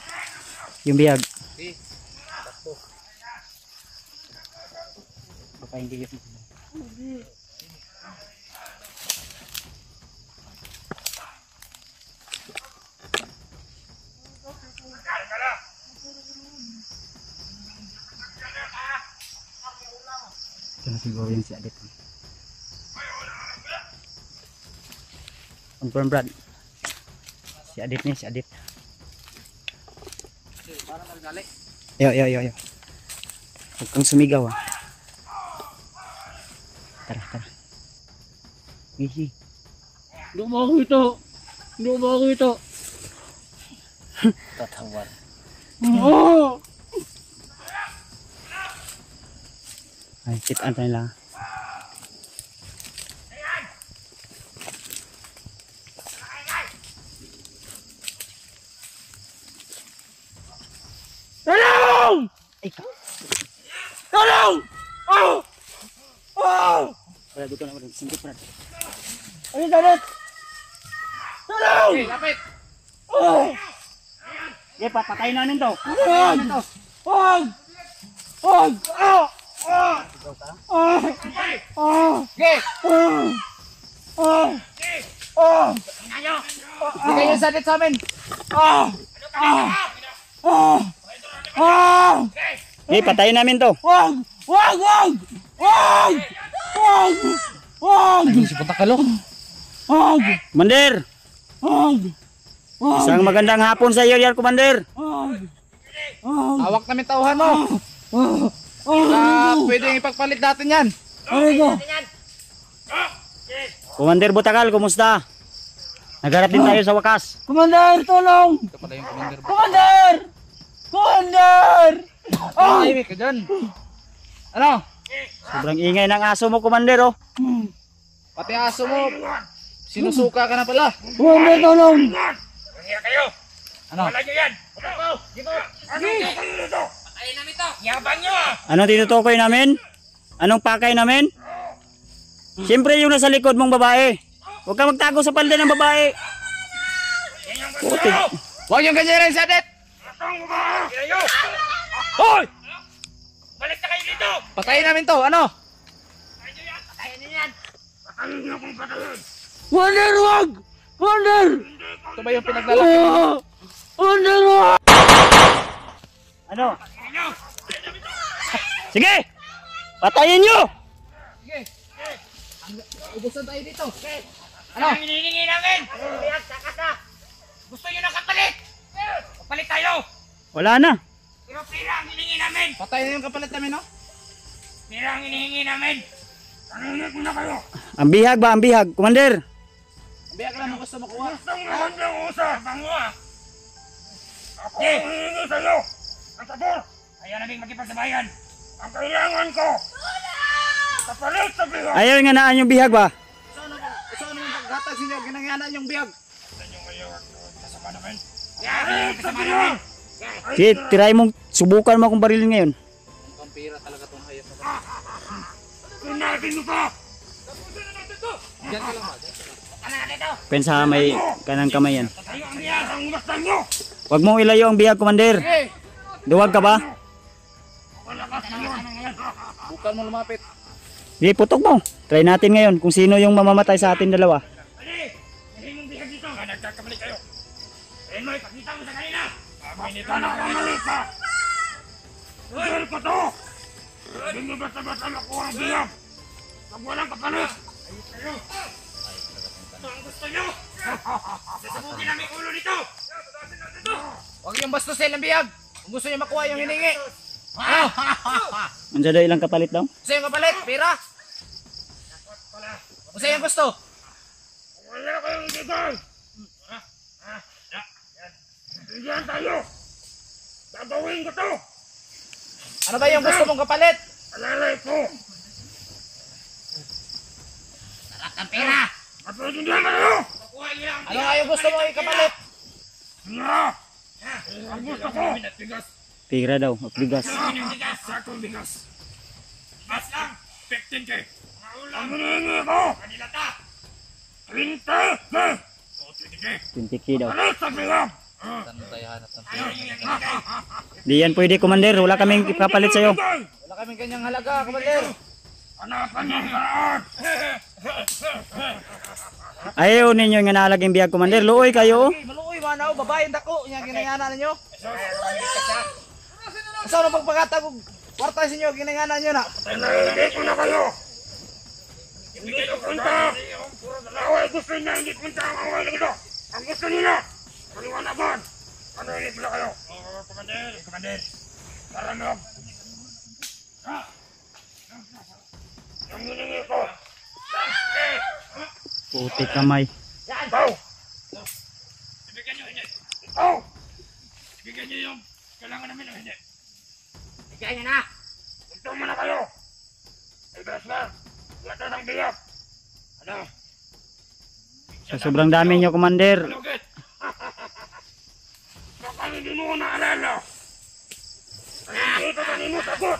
Yung biyag. Okay. Takbo. Baka hindi yun. Ito na siguro yung si Adit. Confirm, Brad. Si Adit niya, si Adit. Para magdali. Yo. Huwag kang sumigaw ah. Tara. Easy. Hindi ko makakita. Hindi ko makakita. Tatawan. Oo! Ay, kitaan pa nila. Tulong! Ikaw. Tulong! Oh! Oh! Brad, dito na, Brad. Singkit, Brad. Ano yung dapat? Tulong! Okay, lapit. Sige, papatayin namin to. Wag! Wag! Wag! Okay. Bigay yung sadit sa amin. Sige, patayin namin to. Wag! Wag! Wag! Wag! Wag! Wag! Si Putakalo. Wag! Commander, Wag! Wag! isang magandang hapon sa iyo yan, Commander. Wag! Wag! Hawak namin tauhan mo. Pwedeng ipagpalit natin yan. Aray ko! Commander Butakal, kumusta? Nagharap din tayo sa wakas. Commander, tulong! Ito pala yung commander. Commander! Commander! Ay, ka dyan. Ano? Sobrang ingay ng aso mo, Commander, oh. Pati aso mo. Sinusuka ka na pala. Commander, tulong! Ano? Anong tinutukoy namin? Anong pakay namin? Siyempre yung nasa likod mong babae. Huwag ka magtago sa palda ng babae. Putik. Huwag yung ganyan rin, Sadet. Hoy! Patayin namin to. Ano? Commander, wag! Commander! Ito ba yung pinaglalaki mo? Commander, wag! Ano? Sige! Patayin nyo! Sige. Ubusan tayo dito. Ano? Ang hinihingi namin! Gusto nyo ng kapalit! Kapalit tayo! Wala na. Pero pera ang hinihingi namin! Patayin na yung kapalit namin, no? Pera ang hinihingi namin! Naninig mo na kayo! Ang bihag ba? Ang bihag, Commander. Biyak lang mo gusto makuha. Gustong lahat ng usap! Bango ah! Ako ang hinihingi sa'yo! Ang sabor! Kaya naming makipagsabayan! Ang kailangan ko! Kapalit sa biho! Ayaw nga naan yung bihag ba? Saan yung paghatag sinyo? Ginanganan yung biyag. Kasama namin! Yan! Kasama namin! Sige, try mong subukan mo akong barilin ngayon. Ang pampira talaga itong hayop na to. Pinagin mo pa! Diyan ka lang ba? Ano na dito? Pensa may kanang kamay yan. Tayo ang biyas ang umastan nyo! Huwag mong ilayo ang bihag, Commander. Hey! Duwag ka ba? Malakas na yun! Bukan mo lumapit. Sige, putok mo. Try natin ngayon kung sino yung mamamatay sa atin dalawa. Ali! Hindi mong bihag dito! Nagkakamali kayo! Enoy, pakita mo sa kanina! Pakita na kamali ka! Dahil ko to! Hindi nyo basta-basta makuha ang bihag! Pag walang kapalit! Ayos kayo! Ito ang gusto nyo! Sasabugin namin ulo dito! Huwag yung bastusin ng biyag. Kung gusto niyo makuha yung hiningi. Ano? Andiyan daw ilang kapalit daw? Gusto yung kapalit? Pira? Gusto yung gusto? Wala kayong ibigay! Bigyan tayo! Gagawin ko to! Ano ba yung gusto mong kapalit? Alalay ko! Sarap ng pera! Mapagindihan ka kayo! Ano nga yung gusto mong ikapalit? Pera! Ang gusto ko! Pira daw, of bigas. Sakong bigas! Bigas lang! 15K! Ang hinihingi ko! Kanilata! 20K! 20K daw. Alis sa bilang! Saan tayo hanap ng pera? Di yan pwede, Commander. Wala kaming kapalit sa'yo. Wala kaming ganyang halaga, kapalir. Hanapan niyo ang paraan! Ayaw ninyo nga nalaging bihag, Commander. Luoy kayo. Maluoy, manaw, babae, dako. Yung ginangana ninyo. Saan ang pagpagkatag kung kwarta sa inyo, ginangana nyo na? Hindi ko na kayo! Hindi ko punta! Away gusto niya, hindi punta ang away na ito! Ang gusto nila! Paliwanagan! Ano hindi pala kayo? Oo, Commander! Commander! Karamag! Yung hiningi ko! Puti kamay. Ikaw! Ibigyan niyo hindi! Ikaw! Ibigyan niyo yung kailangan namin o hindi! Ibigyan niyo na! Ito mo na kayo! Ibas na! Lata ng biyak! Ano? Sa sobrang dami nyo, Commander. Malugit! Baka hindi mo naalala! Hindi ka kanino sagot!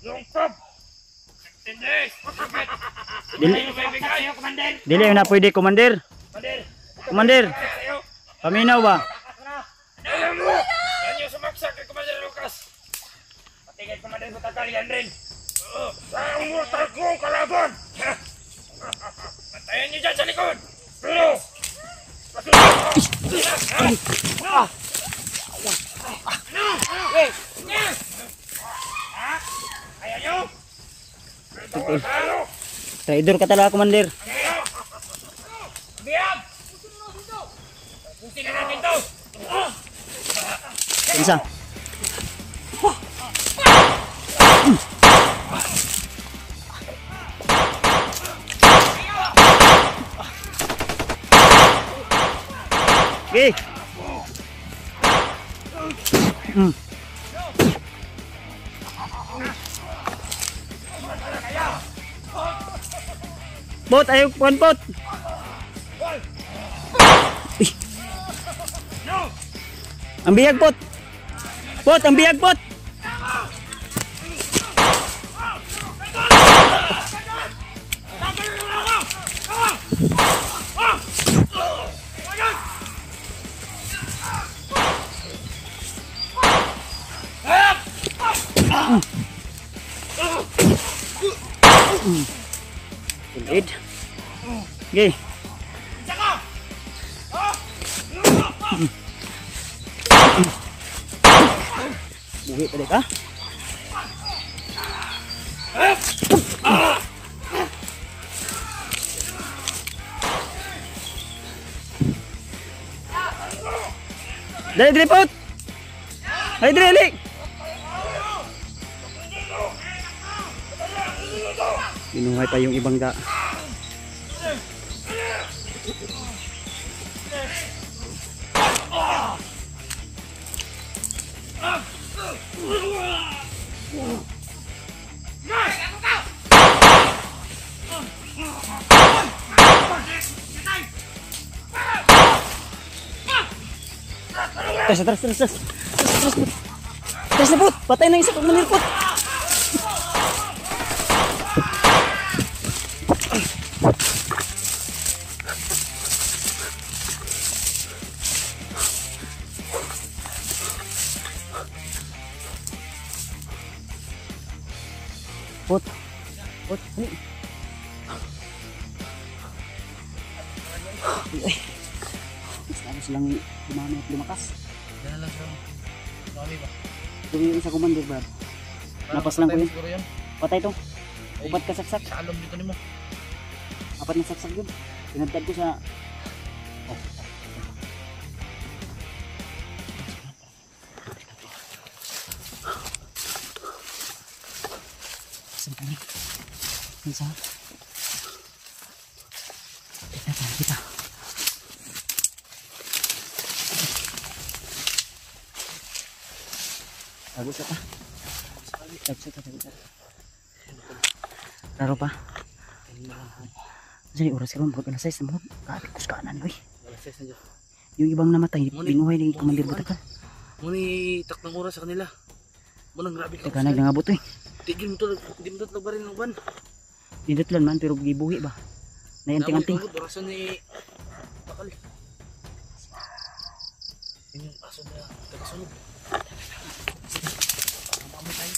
Yung pub! 15 days! Malugit! Dili, Ano ba ibigay? Commander! dili na pwede, Commander. Commander! Commander. Paminaw ba? Alam mo! Yan yung sumaksak kay Commander Lucas. Patigay Commander Butagal yan rin. Sa ang mortal ko kalaban! Patayin niyo dyan sa likod! Pero! Ayaw nyo? Traidor ka talaga, Commander. Biyag! Pusin na natin to! Isa. Okay. Bot, ayaw puan bot. Ang biyag bot. Bot, ang biyag bot. Kulit. Okay. Buhi pa ka? Dali, dali, pot! Ay, dali, dali! Binuhay pa yung ibang ga. Terus na pot! Patay na isa pag manirpot! Pot! Pot! Ay! Ay! Saan silang dumami at lumakas? Yan lang siya. Dami ba? Ito yung isa Commander, Brad. Napas lang ko yun. Siguro yan. Patay to. Ay, Upat ka saksak. sa alam dito ni mo. Apat na saksak yun. Pinagtad ko sa... Oh. Saan kami? Isa. Kita. Tagus apa? Tagus. Laro pa. Jadi oras karon pag alas 6 mo. Kapit kus kanan oy. Alas 6 na dyan. Yung ibang namatay binuhay ni Commander Butakan. Muni taknang oras sa kanila. Munang grabe ka. Teka nagangabot oy. Tigil mo to, di mo to nagbarin ng ban. Didetlan man pero gibuhi ba. Nayanting-anting. Orasan ni Bakal. Yun yung aso na tagasunod. Mamamay tayo.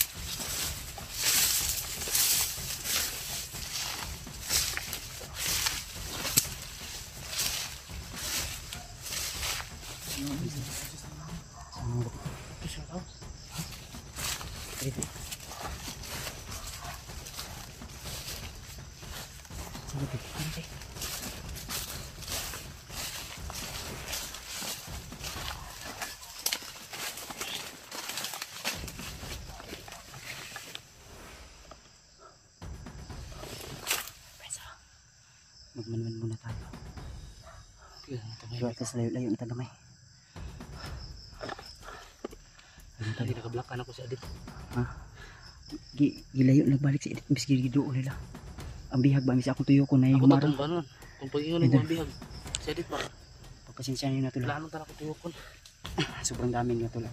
Magmanman muna tayo. So at least layo-layo na tagamay. Tadi nakablock ako si Adit. Ha? Gilayo nagbalik si Edith bis giduo nila. Ang bihag ba misa akong tuyo ko na yung Ako humara. tatong banon. Kung pag-ingon ng mga bihag. Si Adit ba? Pagpasensya niyo na tulad. Planong tala ko tuyo ko. Sobrang dami nga tulad.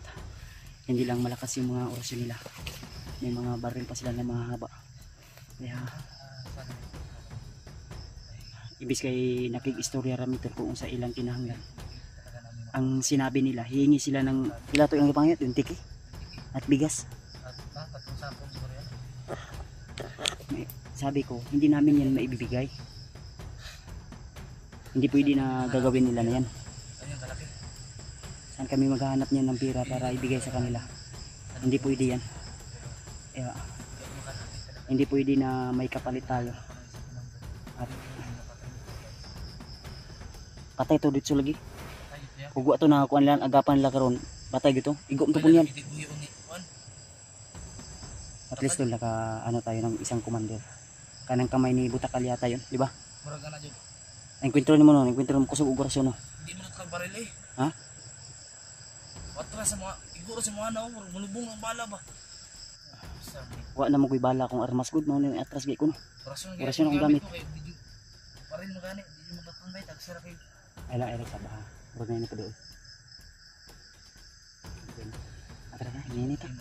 Hindi lang malakas yung mga orasyon nila. May mga baril pa sila na mahaba. Kaya ibis kay nakig-istorya rami tol kung sa ilang kinahanglan. Ang sinabi nila, hihingi sila ng pila to yung pangit, yung tiki at bigas. Tatlong sapong siguro yan. Sabi ko, hindi namin yan maibibigay. Hindi pwede na gagawin nila na yan. Ayun, kalaki. Saan kami maghahanap niyan ng pira para ibigay sa kanila? Hindi pwede yan. Yeah. Hindi pwede na may kapalit tayo. At patay to dito lagi. Ugwa to na kuan lang agapan la karon. Batay gito. Igom to po yan. At least to naka ano tayo ng isang commander. Kanang kamay ni Butakal yata yun, di ba? Murag na jud. Enkwentro ni mo no, enkwentro mo kusog operasyon no. Hindi mo nagkabaril eh. Ha? Watra sa mga, iguro sa mga ano, mulubong ng bala ba? Sabi, Wa na mo koy bala kung armas good no, ni atras gay ko no. Orasyon ang gamit. Paril mo gani, hindi mo magkakambay, tagsara kayo. Ay sa baha. Wag na yun pa doon. Atara na, init ah.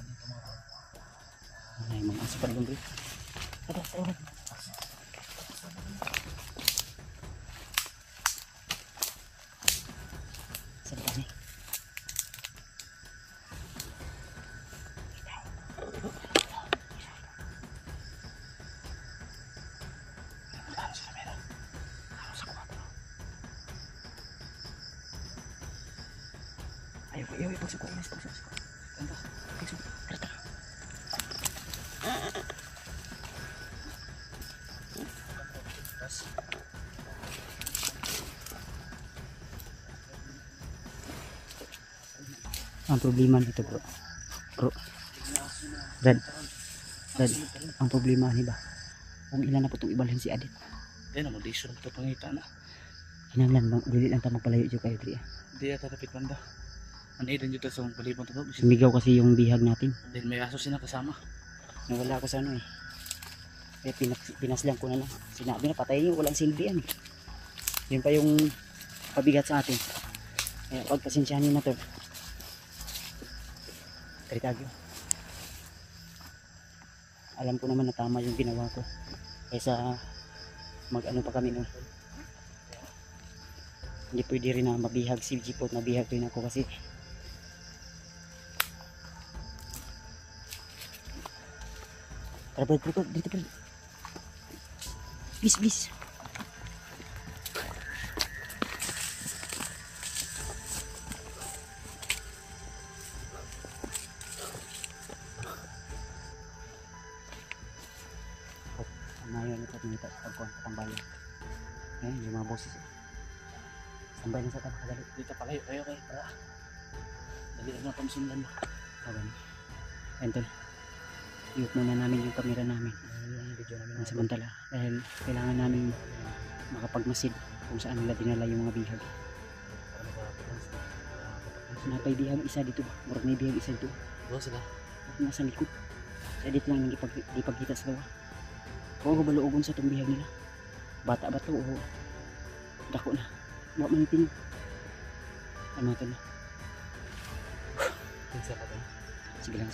Ay, mga aso pa rin bro. Tara. Saan kami? Ayaw, pagsuko. Tanda, pagsuko. Tara. Ang problema nito bro. Brad, ang problema ni ba? Kung ilan na po itong ibalhin si Adit. Yan ang modisyon ito pangita na. Hinanglan, dili lang tayo magpalayo dyan kayo Dri. Hindi yata napit banda. Anidan dito sa palibang ito. Sumigaw kasi yung bihag natin. Dahil may aso sila kasama. Nawala ako sa ano eh. Eh pinaslang ko na lang. Sinabi na patay yung walang silbi yan eh. Yun pa yung pabigat sa atin. Kaya pagpasensyahan na to. Tritagyo. Alam ko naman na tama yung ginawa ko. Kaysa mag ano pa kami nun. Hindi pwede rin na mabihag si Jeepot. Mabihag rin ako kasi tara bro, dito bro. Please. Ngayon ito minta sa pagtambayan. Ayan, yung mga boses. Tambay na sa tabi, kadali. Dito pa kayo kayo. Tara. Dali na pamsundan mo. Kawan. Ento. Iut muna namin yung camera namin. Yung video namin. Ang samantala. Dahil kailangan namin makapagmasid kung saan nila dinala yung mga bihag. Napay bihag isa dito ba? Murag may bihag isa dito. Bawa sila. Nasa likod. Sa dito lang ipagkita sa tawa. Oo, baluogon sa itong bihag nila. Bata ba ito? Oo. Dako na. Huwag manitin. Ano ito na? Pinsa pa tayo. Sige lang.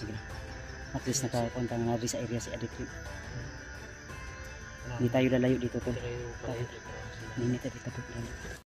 At least nakapunta nga rin sa area si Adit. Hindi tayo lalayo dito to. Kayo pa. Ninita dito to.